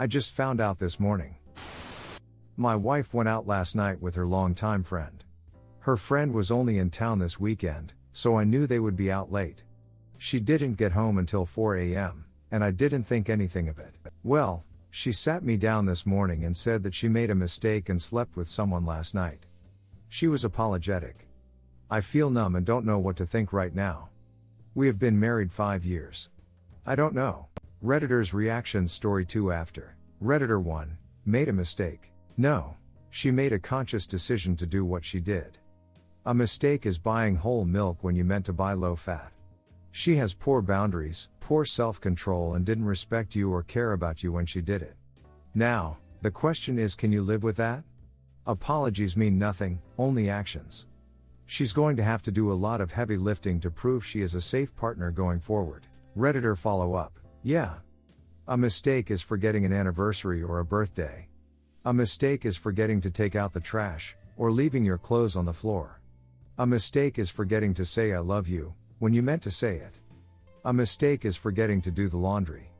I just found out this morning. My wife went out last night with her longtime friend. Her friend was only in town this weekend, so I knew they would be out late. She didn't get home until 4 a.m., and I didn't think anything of it. Well, she sat me down this morning and said that she made a mistake and slept with someone last night. She was apologetic. I feel numb and don't know what to think right now. We have been married 5 years. I don't know. Redditor's reactions story 2 after. Redditor 1, made a mistake. No. She made a conscious decision to do what she did. A mistake is buying whole milk when you meant to buy low fat. She has poor boundaries, poor self-control and didn't respect you or care about you when she did it. Now, the question is, can you live with that? Apologies mean nothing, only actions. She's going to have to do a lot of heavy lifting to prove she is a safe partner going forward. Redditor follow up. Yeah. A mistake is forgetting an anniversary or a birthday. A mistake is forgetting to take out the trash, or leaving your clothes on the floor. A mistake is forgetting to say I love you, when you meant to say it. A mistake is forgetting to do the laundry.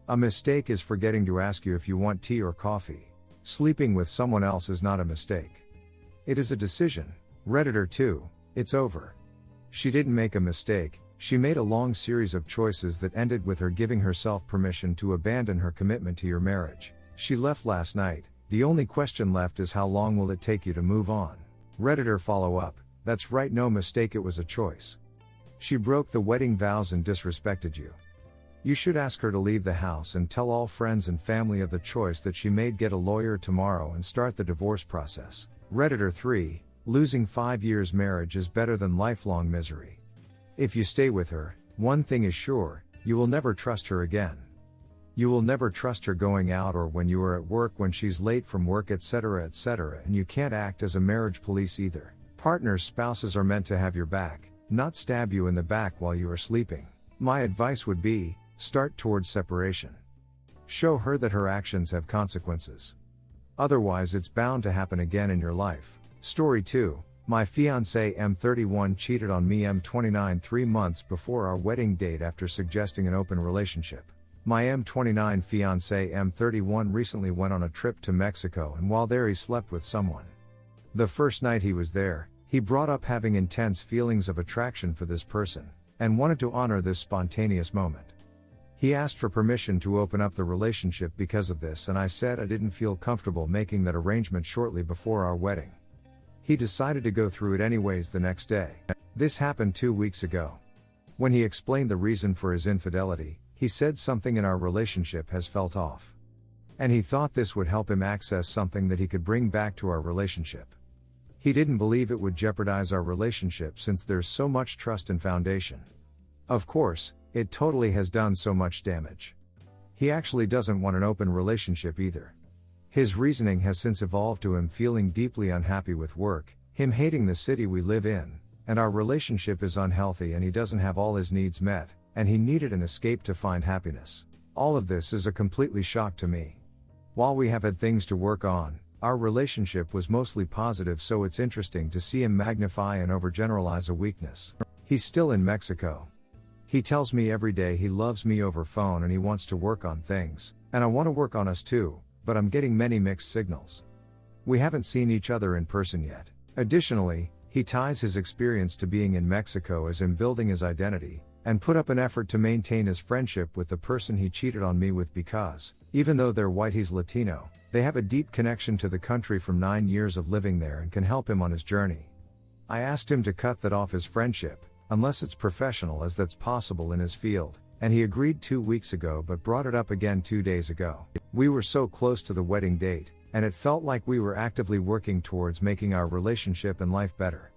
A mistake is forgetting to ask you if you want tea or coffee. Sleeping with someone else is not a mistake. It is a decision. Redditor 2, it's over. She didn't make a mistake, she made a long series of choices that ended with her giving herself permission to abandon her commitment to your marriage. She left last night, the only question left is how long will it take you to move on? Redditor follow up, that's right, no mistake, it was a choice. She broke the wedding vows and disrespected you. You should ask her to leave the house and tell all friends and family of the choice that she made. Get a lawyer tomorrow and start the divorce process. Redditor 3, losing 5 years marriage is better than lifelong misery. If you stay with her, one thing is sure, you will never trust her again. You will never trust her going out or when you are at work when she's late from work, etc., and you can't act as a marriage police either. Partners, spouses are meant to have your back, not stab you in the back while you are sleeping. My advice would be, start towards separation. Show her that her actions have consequences. Otherwise it's bound to happen again in your life. Story 2, my fiancé M31 cheated on me M29 3 months before our wedding date after suggesting an open relationship. My M29 fiancé M31 recently went on a trip to Mexico and while there he slept with someone. The first night he was there, he brought up having intense feelings of attraction for this person, and wanted to honor this spontaneous moment. He asked for permission to open up the relationship because of this and I said I didn't feel comfortable making that arrangement shortly before our wedding. He decided to go through it anyways the next day. This happened 2 weeks ago. When he explained the reason for his infidelity, he said something in our relationship has felt off. And he thought this would help him access something that he could bring back to our relationship. He didn't believe it would jeopardize our relationship since there's so much trust and foundation. Of course, it totally has done so much damage. He actually doesn't want an open relationship either. His reasoning has since evolved to him feeling deeply unhappy with work, him hating the city we live in, and our relationship is unhealthy and he doesn't have all his needs met, and he needed an escape to find happiness. All of this is a completely shock to me. While we have had things to work on, our relationship was mostly positive, so it's interesting to see him magnify and overgeneralize a weakness. He's still in Mexico. He tells me every day he loves me over phone and he wants to work on things, and I want to work on us too, but I'm getting many mixed signals. We haven't seen each other in person yet. Additionally, he ties his experience to being in Mexico as him building his identity, and put up an effort to maintain his friendship with the person he cheated on me with because, even though they're white, he's Latino, they have a deep connection to the country from 9 years of living there and can help him on his journey. I asked him to cut that off his friendship, unless it's professional as that's possible in his field, and he agreed 2 weeks ago but brought it up again 2 days ago. We were so close to the wedding date, and it felt like we were actively working towards making our relationship and life better.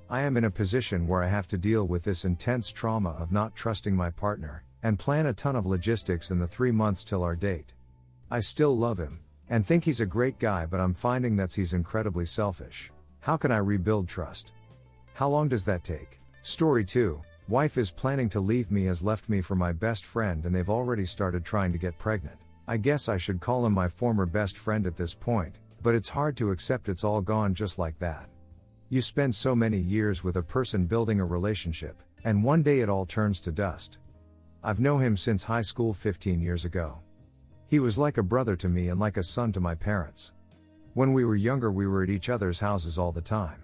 I am in a position where I have to deal with this intense trauma of not trusting my partner, and plan a ton of logistics in the 3 months till our date. I still love him, and think he's a great guy, but I'm finding that he's incredibly selfish. How can I rebuild trust? How long does that take? Story 2, wife is planning to leave me, has left me for my best friend and they've already started trying to get pregnant. I guess I should call him my former best friend at this point, but it's hard to accept it's all gone just like that. You spend so many years with a person building a relationship, and one day it all turns to dust. I've known him since high school 15 years ago. He was like a brother to me and like a son to my parents. When we were younger, we were at each other's houses all the time.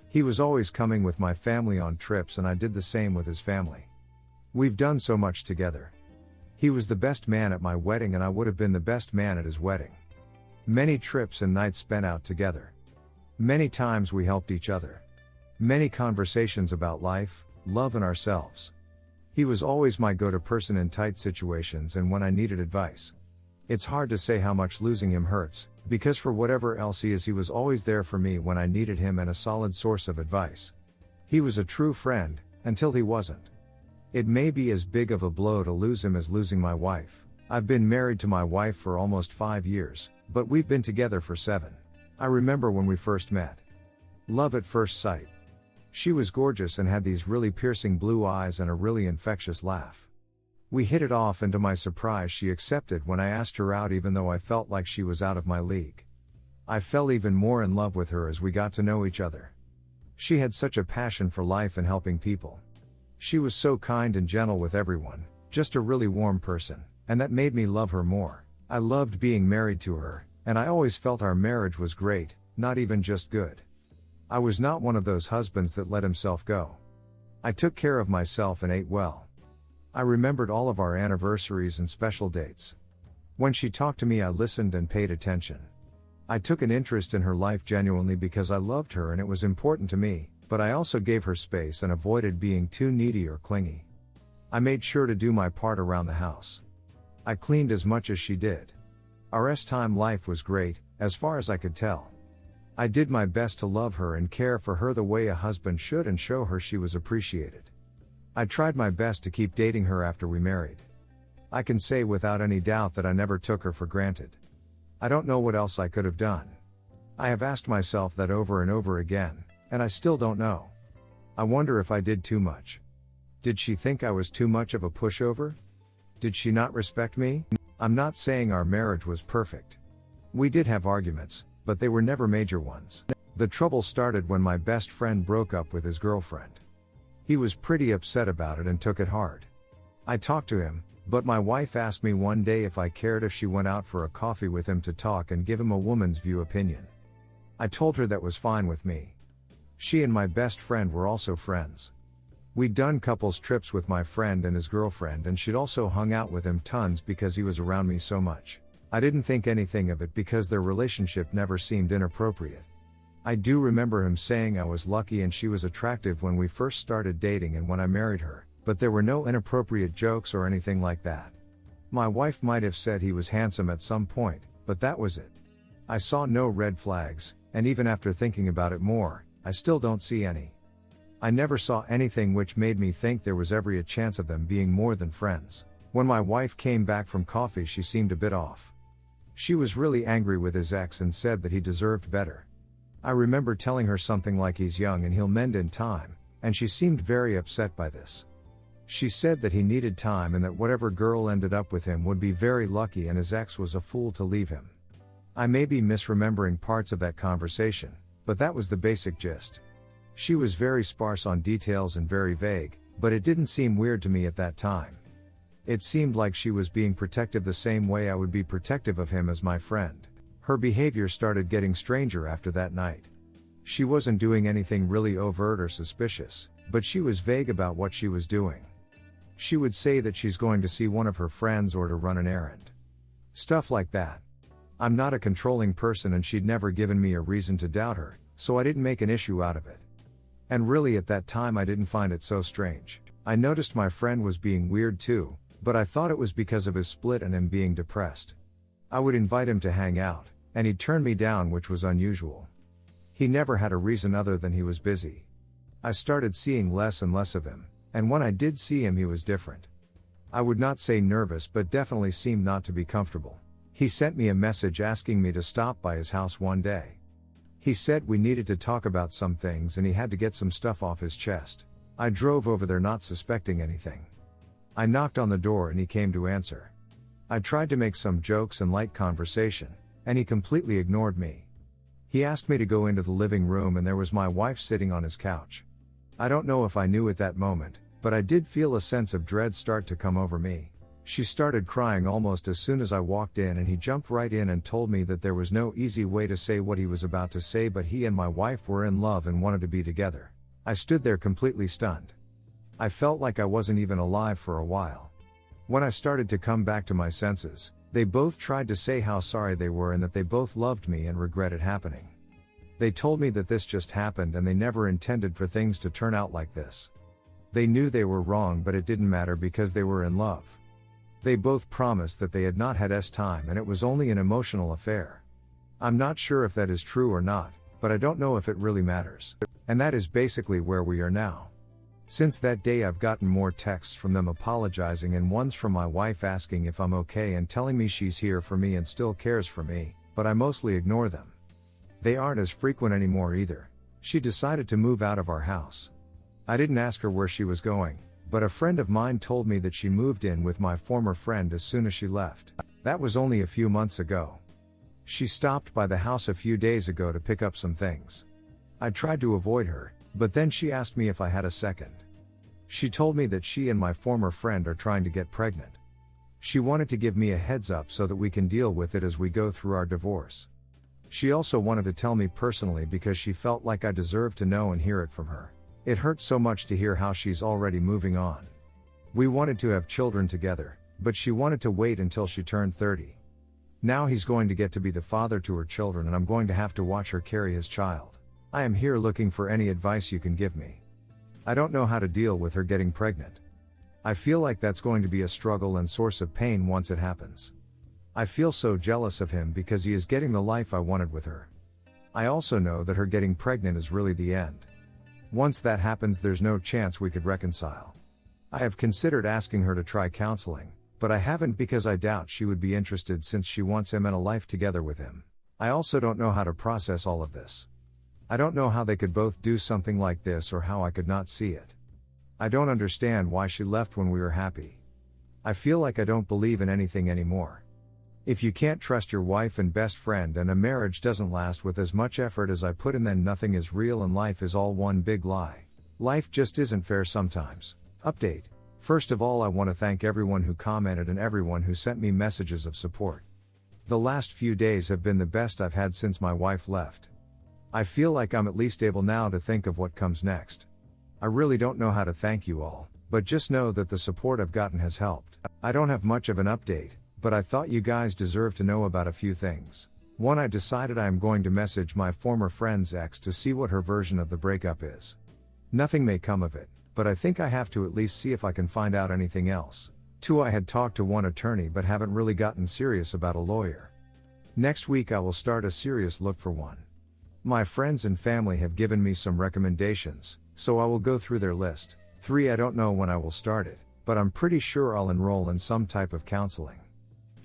He was always coming with my family on trips, and I did the same with his family. We've done so much together. He was the best man at my wedding, and I would have been the best man at his wedding. Many trips and nights spent out together. Many times we helped each other. Many conversations about life, love, and ourselves. He was always my go-to person in tight situations and when I needed advice. It's hard to say how much losing him hurts, because for whatever else he is, he was always there for me when I needed him and a solid source of advice. He was a true friend, until he wasn't. It may be as big of a blow to lose him as losing my wife. I've been married to my wife for almost 5 years, but we've been together for 7. I remember when we first met. Love at first sight. She was gorgeous and had these really piercing blue eyes and a really infectious laugh. We hit it off, and to my surprise she accepted when I asked her out, even though I felt like she was out of my league. I fell even more in love with her as we got to know each other. She had such a passion for life and helping people. She was so kind and gentle with everyone, just a really warm person, and that made me love her more. I loved being married to her, and I always felt our marriage was great, not even just good. I was not one of those husbands that let himself go. I took care of myself and ate well. I remembered all of our anniversaries and special dates. When she talked to me, I listened and paid attention. I took an interest in her life genuinely because I loved her and it was important to me, but I also gave her space and avoided being too needy or clingy. I made sure to do my part around the house. I cleaned as much as she did. Our time life was great, as far as I could tell. I did my best to love her and care for her the way a husband should and show her she was appreciated. I tried my best to keep dating her after we married. I can say without any doubt that I never took her for granted. I don't know what else I could have done. I have asked myself that over and over again, and I still don't know. I wonder if I did too much. Did she think I was too much of a pushover? Did she not respect me? I'm not saying our marriage was perfect. We did have arguments, but they were never major ones. The trouble started when my best friend broke up with his girlfriend. He was pretty upset about it and took it hard. I talked to him, but my wife asked me one day if I cared if she went out for a coffee with him to talk and give him a woman's view opinion. I told her that was fine with me. She and my best friend were also friends. We'd done couples trips with my friend and his girlfriend, and she'd also hung out with him tons because he was around me so much. I didn't think anything of it because their relationship never seemed inappropriate. I do remember him saying I was lucky and she was attractive when we first started dating and when I married her, but there were no inappropriate jokes or anything like that. My wife might have said he was handsome at some point, but that was it. I saw no red flags, and even after thinking about it more, I still don't see any. I never saw anything which made me think there was ever a chance of them being more than friends. When my wife came back from coffee, she seemed a bit off. She was really angry with his ex and said that he deserved better. I remember telling her something like he's young and he'll mend in time, and she seemed very upset by this. She said that he needed time and that whatever girl ended up with him would be very lucky and his ex was a fool to leave him. I may be misremembering parts of that conversation, but that was the basic gist. She was very sparse on details and very vague, but it didn't seem weird to me at that time. It seemed like she was being protective the same way I would be protective of him as my friend. Her behavior started getting stranger after that night. She wasn't doing anything really overt or suspicious, but she was vague about what she was doing. She would say that she's going to see one of her friends or to run an errand. Stuff like that. I'm not a controlling person and she'd never given me a reason to doubt her, so I didn't make an issue out of it. And really at that time I didn't find it so strange. I noticed my friend was being weird too, but I thought it was because of his split and him being depressed. I would invite him to hang out, and he'd turn me down, which was unusual. He never had a reason other than he was busy. I started seeing less and less of him, and when I did see him he was different. I would not say nervous, but definitely seemed not to be comfortable. He sent me a message asking me to stop by his house one day. He said we needed to talk about some things and he had to get some stuff off his chest. I drove over there not suspecting anything. I knocked on the door and he came to answer. I tried to make some jokes and light conversation, and he completely ignored me. He asked me to go into the living room and there was my wife sitting on his couch. I don't know if I knew at that moment, but I did feel a sense of dread start to come over me. She started crying almost as soon as I walked in, and he jumped right in and told me that there was no easy way to say what he was about to say, but he and my wife were in love and wanted to be together. I stood there completely stunned. I felt like I wasn't even alive for a while. When I started to come back to my senses, they both tried to say how sorry they were and that they both loved me and regret it happening. They told me that this just happened and they never intended for things to turn out like this. They knew they were wrong, but it didn't matter because they were in love. They both promised that they had not had time and it was only an emotional affair. I'm not sure if that is true or not, but I don't know if it really matters. And that is basically where we are now. Since that day I've gotten more texts from them apologizing and ones from my wife asking if I'm okay and telling me she's here for me and still cares for me, but I mostly ignore them. They aren't as frequent anymore either. She decided to move out of our house. I didn't ask her where she was going, but a friend of mine told me that she moved in with my former friend as soon as she left. That was only a few months ago. She stopped by the house a few days ago to pick up some things. I tried to avoid her, but then she asked me if I had a second. She told me that she and my former friend are trying to get pregnant. She wanted to give me a heads up so that we can deal with it as we go through our divorce. She also wanted to tell me personally because she felt like I deserved to know and hear it from her. It hurt so much to hear how she's already moving on. We wanted to have children together, but she wanted to wait until she turned 30. Now he's going to get to be the father to her children and I'm going to have to watch her carry his child. I am here looking for any advice you can give me. I don't know how to deal with her getting pregnant. I feel like that's going to be a struggle and source of pain once it happens. I feel so jealous of him because he is getting the life I wanted with her. I also know that her getting pregnant is really the end. Once that happens, there's no chance we could reconcile. I have considered asking her to try counseling, but I haven't because I doubt she would be interested since she wants him and a life together with him. I also don't know how to process all of this. I don't know how they could both do something like this or how I could not see it. I don't understand why she left when we were happy. I feel like I don't believe in anything anymore. If you can't trust your wife and best friend and a marriage doesn't last with as much effort as I put in, then nothing is real and life is all one big lie. Life just isn't fair sometimes. Update. First of all, I want to thank everyone who commented and everyone who sent me messages of support. The last few days have been the best I've had since my wife left. I feel like I'm at least able now to think of what comes next. I really don't know how to thank you all, but just know that the support I've gotten has helped. I don't have much of an update, but I thought you guys deserve to know about a few things. One, I decided I am going to message my former friend's ex to see what her version of the breakup is. Nothing may come of it, but I think I have to at least see if I can find out anything else. 2, I had talked to one attorney but haven't really gotten serious about a lawyer. Next week I will start a serious look for one. My friends and family have given me some recommendations, so I will go through their list. 3, I don't know when I will start it, but I'm pretty sure I'll enroll in some type of counseling.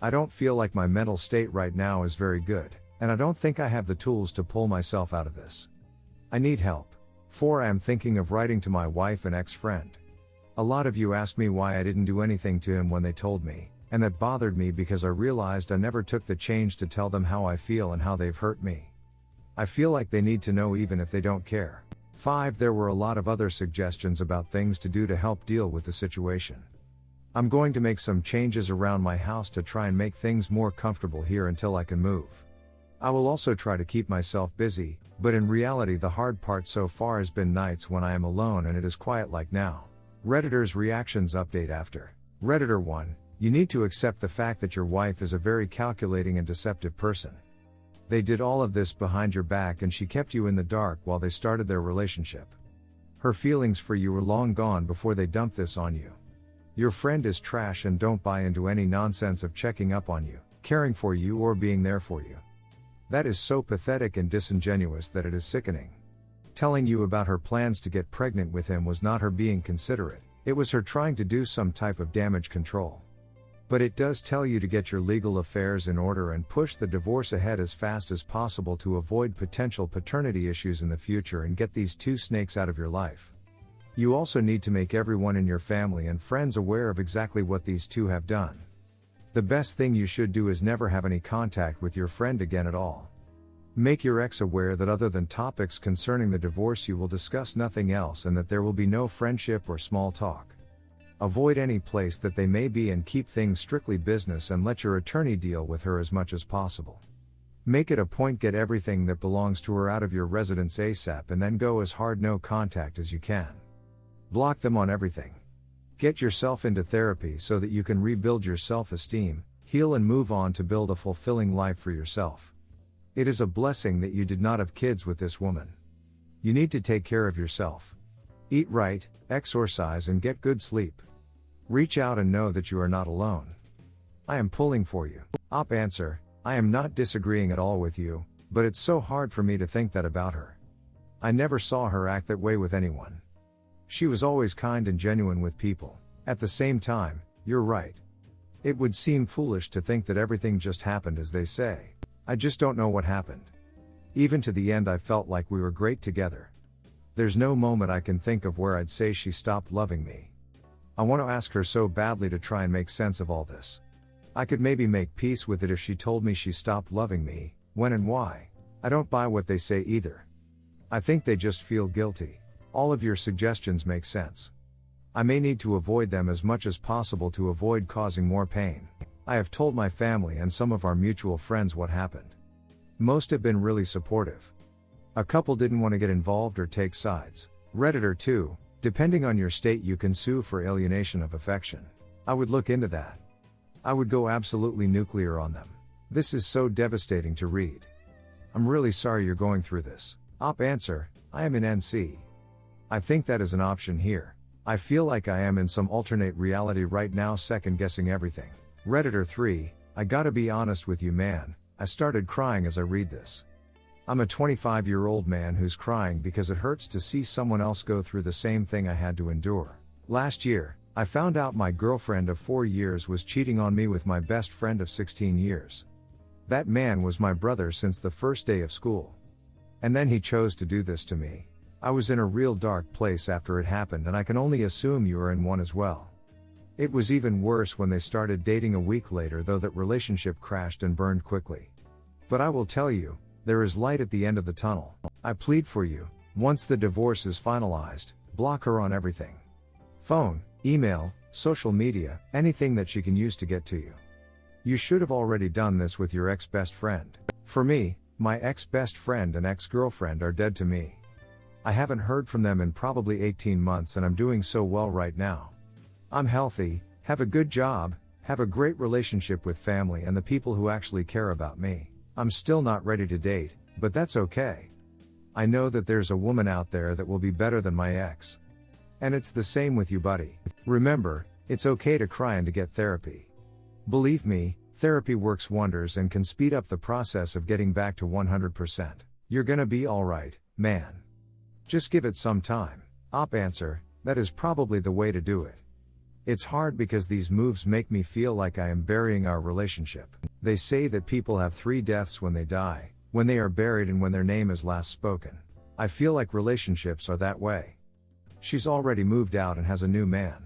I don't feel like my mental state right now is very good, and I don't think I have the tools to pull myself out of this. I need help. 4, I am thinking of writing to my wife and ex-friend. A lot of you asked me why I didn't do anything to him when they told me, and that bothered me because I realized I never took the change to tell them how I feel and how they've hurt me. I feel like they need to know even if they don't care. 5, there were a lot of other suggestions about things to do to help deal with the situation. I'm going to make some changes around my house to try and make things more comfortable here until I can move. I will also try to keep myself busy, but in reality the hard part so far has been nights when I am alone and it is quiet like now. Redditor's reactions update after. Redditor 1, you need to accept the fact that your wife is a very calculating and deceptive person. They did all of this behind your back and she kept you in the dark while they started their relationship. Her feelings for you were long gone before they dumped this on you. Your friend is trash and don't buy into any nonsense of checking up on you, caring for you or being there for you. That is so pathetic and disingenuous that it is sickening. Telling you about her plans to get pregnant with him was not her being considerate, it was her trying to do some type of damage control. But it does tell you to get your legal affairs in order and push the divorce ahead as fast as possible to avoid potential paternity issues in the future and get these 2 snakes out of your life. You also need to make everyone in your family and friends aware of exactly what these 2 have done. The best thing you should do is never have any contact with your friend again at all. Make your ex aware that other than topics concerning the divorce you will discuss nothing else and that there will be no friendship or small talk. Avoid any place that they may be and keep things strictly business and let your attorney deal with her as much as possible. Make it a point get everything that belongs to her out of your residence ASAP and then go as hard no contact as you can. Block them on everything. Get yourself into therapy so that you can rebuild your self-esteem, heal and move on to build a fulfilling life for yourself. It is a blessing that you did not have kids with this woman. You need to take care of yourself. Eat right, exercise and get good sleep. Reach out and know that you are not alone. I am pulling for you. Op answer, I am not disagreeing at all with you, but it's so hard for me to think that about her. I never saw her act that way with anyone. She was always kind and genuine with people. At the same time, you're right. It would seem foolish to think that everything just happened as they say. I just don't know what happened. Even to the end I felt like we were great together. There's no moment I can think of where I'd say she stopped loving me. I want to ask her so badly to try and make sense of all this. I could maybe make peace with it if she told me she stopped loving me, when and why. I don't buy what they say either. I think they just feel guilty. All of your suggestions make sense. I may need to avoid them as much as possible to avoid causing more pain. I have told my family and some of our mutual friends what happened. Most have been really supportive. A couple didn't want to get involved or take sides. Redditor 2, depending on your state you can sue for alienation of affection. I would look into that. I would go absolutely nuclear on them. This is so devastating to read. I'm really sorry you're going through this. Op answer, I am in NC. I think that is an option here. I feel like I am in some alternate reality right now second guessing everything. Redditor 3, I gotta be honest with you man, I started crying as I read this. I'm a 25-year-old man who's crying because it hurts to see someone else go through the same thing I had to endure. Last year, I found out my girlfriend of 4 years was cheating on me with my best friend of 16 years. That man was my brother since the first day of school. And then he chose to do this to me. I was in a real dark place after it happened and I can only assume you are in one as well. It was even worse when they started dating a week later though that relationship crashed and burned quickly. But I will tell you, there is light at the end of the tunnel. I plead for you, once the divorce is finalized, block her on everything. Phone, email, social media, anything that she can use to get to you. You should have already done this with your ex-best friend. For me, my ex-best friend and ex-girlfriend are dead to me. I haven't heard from them in probably 18 months and I'm doing so well right now. I'm healthy, have a good job, have a great relationship with family and the people who actually care about me. I'm still not ready to date, but that's okay. I know that there's a woman out there that will be better than my ex. And it's the same with you, buddy. Remember, it's okay to cry and to get therapy. Believe me, therapy works wonders and can speed up the process of getting back to 100%. You're gonna be alright, man. Just give it some time. Op answer, that is probably the way to do it. It's hard because these moves make me feel like I am burying our relationship. They say that people have 3 deaths when they die, when they are buried and when their name is last spoken. I feel like relationships are that way. She's already moved out and has a new man.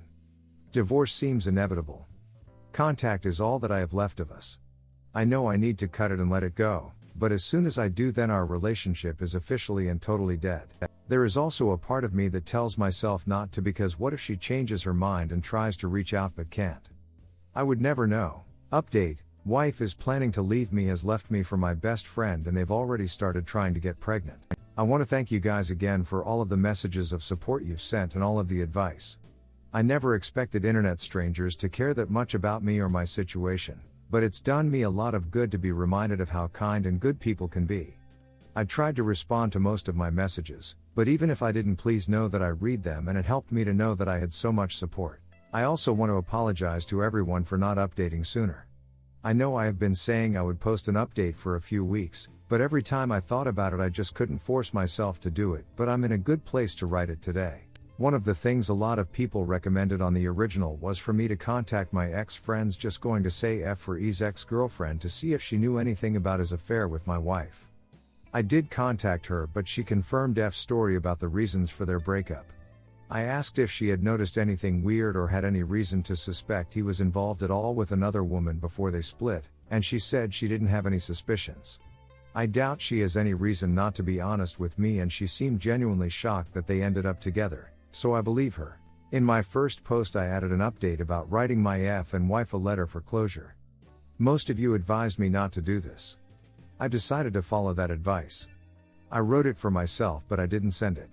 Divorce seems inevitable. Contact is all that I have left of us. I know I need to cut it and let it go, but as soon as I do then our relationship is officially and totally dead. There is also a part of me that tells myself not to because what if she changes her mind and tries to reach out but can't? I would never know. Update, wife is planning to leave me has left me for my best friend and they've already started trying to get pregnant. I want to thank you guys again for all of the messages of support you've sent and all of the advice. I never expected internet strangers to care that much about me or my situation, but it's done me a lot of good to be reminded of how kind and good people can be. I tried to respond to most of my messages, but even if I didn't, please know that I read them and it helped me to know that I had so much support. I also want to apologize to everyone for not updating sooner. I know I have been saying I would post an update for a few weeks, but every time I thought about it I just couldn't force myself to do it, but I'm in a good place to write it today. One of the things a lot of people recommended on the original was for me to contact my ex-friends, just going to say F for E's ex-girlfriend, to see if she knew anything about his affair with my wife. I did contact her but she confirmed F's story about the reasons for their breakup. I asked if she had noticed anything weird or had any reason to suspect he was involved at all with another woman before they split, and she said she didn't have any suspicions. I doubt she has any reason not to be honest with me and she seemed genuinely shocked that they ended up together, so I believe her. In my first post I added an update about writing my and wife a letter for closure. Most of you advised me not to do this. I decided to follow that advice. I wrote it for myself but I didn't send it.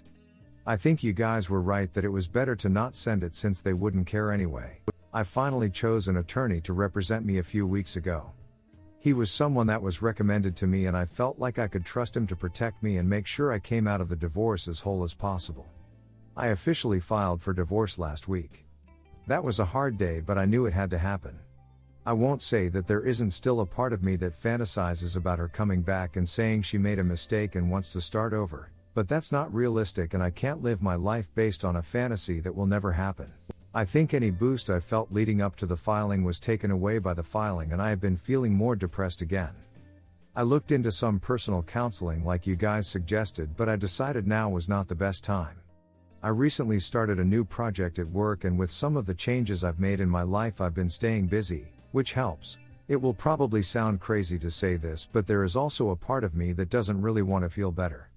I think you guys were right that it was better to not send it since they wouldn't care anyway. I finally chose an attorney to represent me a few weeks ago. He was someone that was recommended to me and I felt like I could trust him to protect me and make sure I came out of the divorce as whole as possible. I officially filed for divorce last week. That was a hard day but I knew it had to happen. I won't say that there isn't still a part of me that fantasizes about her coming back and saying she made a mistake and wants to start over, but that's not realistic and I can't live my life based on a fantasy that will never happen. I think any boost I felt leading up to the filing was taken away by the filing and I have been feeling more depressed again. I looked into some personal counseling like you guys suggested but I decided now was not the best time. I recently started a new project at work and with some of the changes I've made in my life I've been staying busy, which helps. It will probably sound crazy to say this but there is also a part of me that doesn't really want to feel better.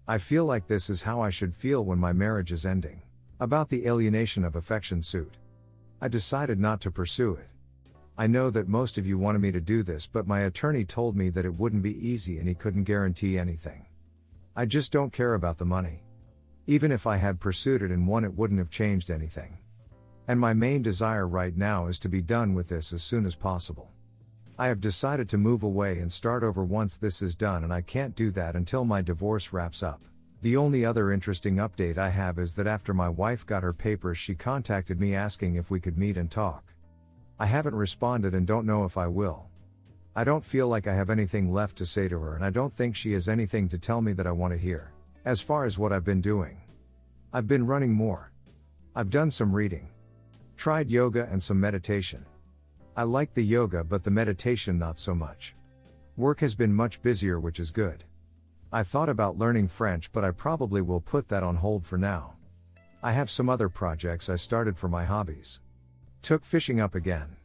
I feel like this is how I should feel when my marriage is ending. About the alienation of affection suit. I decided not to pursue it. I know that most of you wanted me to do this but my attorney told me that it wouldn't be easy and he couldn't guarantee anything. I just don't care about the money. Even if I had pursued it and won it wouldn't have changed anything. And my main desire right now is to be done with this as soon as possible. I have decided to move away and start over once this is done and I can't do that until my divorce wraps up. The only other interesting update I have is that after my wife got her papers she contacted me asking if we could meet and talk. I haven't responded and don't know if I will. I don't feel like I have anything left to say to her and I don't think she has anything to tell me that I want to hear. As far as what I've been doing. I've been running more. I've done some reading. Tried yoga and some meditation. I like the yoga but the meditation not so much. Work has been much busier which is good. I thought about learning French but I probably will put that on hold for now. I have some other projects I started for my hobbies. Took fishing up again.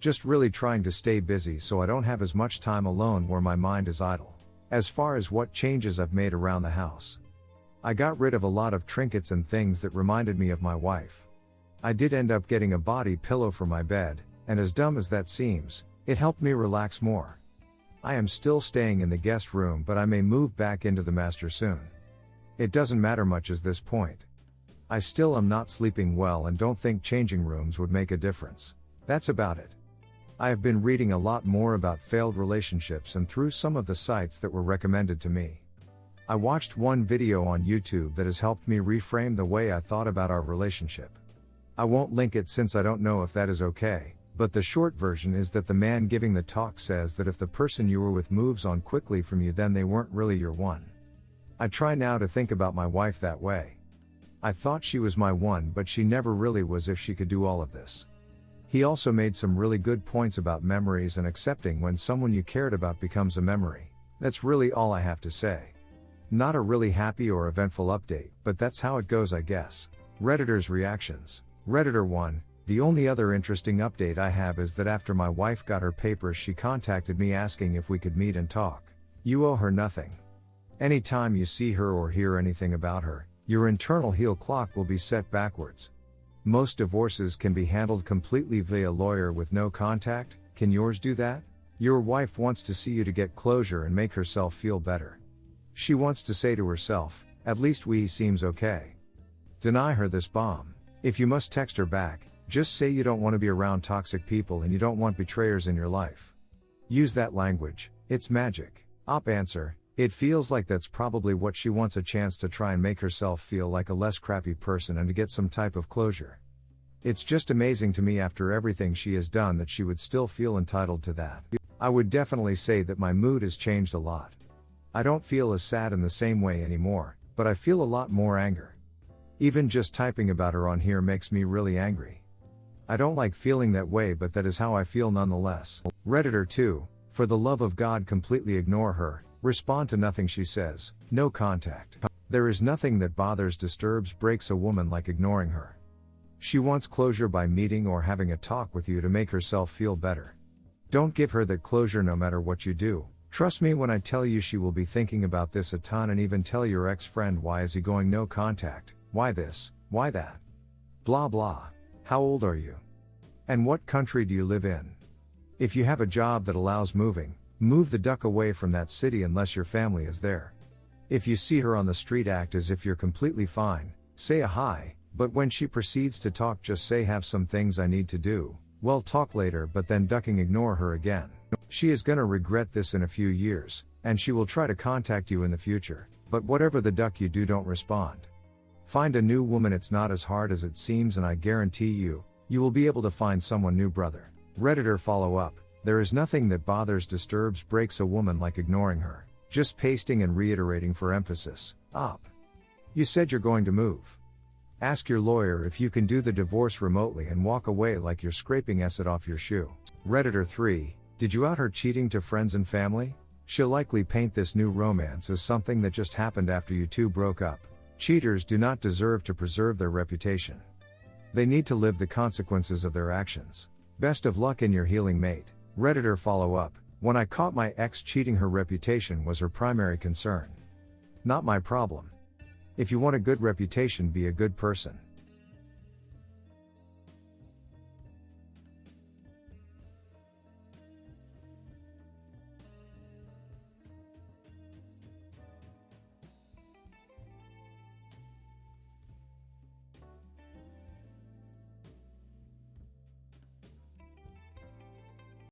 Just really trying to stay busy so I don't have as much time alone where my mind is idle. As far as what changes I've made around the house. I got rid of a lot of trinkets and things that reminded me of my wife. I did end up getting a body pillow for my bed, and as dumb as that seems, it helped me relax more. I am still staying in the guest room but I may move back into the master soon. It doesn't matter much at this point. I still am not sleeping well and don't think changing rooms would make a difference. That's about it. I have been reading a lot more about failed relationships and through some of the sites that were recommended to me. I watched one video on YouTube that has helped me reframe the way I thought about our relationship. I won't link it since I don't know if that is okay. But the short version is that the man giving the talk says that if the person you were with moves on quickly from you then they weren't really your one. I try now to think about my wife that way. I thought she was my one but she never really was if she could do all of this. He also made some really good points about memories and accepting when someone you cared about becomes a memory. That's really all I have to say. Not a really happy or eventful update, but that's how it goes I guess. Redditors' reactions. Redditor 1. The only other interesting update I have is that after my wife got her papers she contacted me asking if we could meet and talk. You owe her nothing. Anytime you see her or hear anything about her, your internal heel clock will be set backwards. Most divorces can be handled completely via lawyer with no contact. Can yours do that? Your wife wants to see you to get closure and make herself feel better. She wants to say to herself, at least we seems okay. Deny her this bomb. If you must text her back, just say you don't want to be around toxic people and you don't want betrayers in your life. Use that language, it's magic. Op answer, it feels like that's probably what she wants, a chance to try and make herself feel like a less crappy person and to get some type of closure. It's just amazing to me after everything she has done that she would still feel entitled to that. I would definitely say that my mood has changed a lot. I don't feel as sad in the same way anymore, but I feel a lot more anger. Even just typing about her on here makes me really angry. I don't like feeling that way but that is how I feel nonetheless. Redditor 2, for the love of God completely ignore her, respond to nothing she says, no contact. There is nothing that bothers, disturbs, breaks a woman like ignoring her. She wants closure by meeting or having a talk with you to make herself feel better. Don't give her that closure no matter what you do. Trust me when I tell you she will be thinking about this a ton and even tell your ex-friend why is he going no contact, why this, why that. Blah blah. How old are you? And what country do you live in? If you have a job that allows moving, move the duck away from that city unless your family is there. If you see her on the street, act as if you're completely fine, say a hi, but when she proceeds to talk, just say have some things I need to do, well talk later, but then ducking, ignore her again. She is gonna regret this in a few years, and she will try to contact you in the future, but whatever the duck you do, don't respond. Find a new woman, it's not as hard as it seems, and I guarantee you, you will be able to find someone new, brother. Redditor follow up, there is nothing that bothers, disturbs, breaks a woman like ignoring her, just pasting and reiterating for emphasis, up. You said you're going to move. Ask your lawyer if you can do the divorce remotely and walk away like you're scraping acid off your shoe. Redditor 3, did you out her cheating to friends and family? She'll likely paint this new romance as something that just happened after you two broke up. Cheaters do not deserve to preserve their reputation. They need to live the consequences of their actions. Best of luck in your healing, mate. Redditor follow up, when I caught my ex cheating, her reputation was her primary concern. Not my problem. If you want a good reputation, be a good person.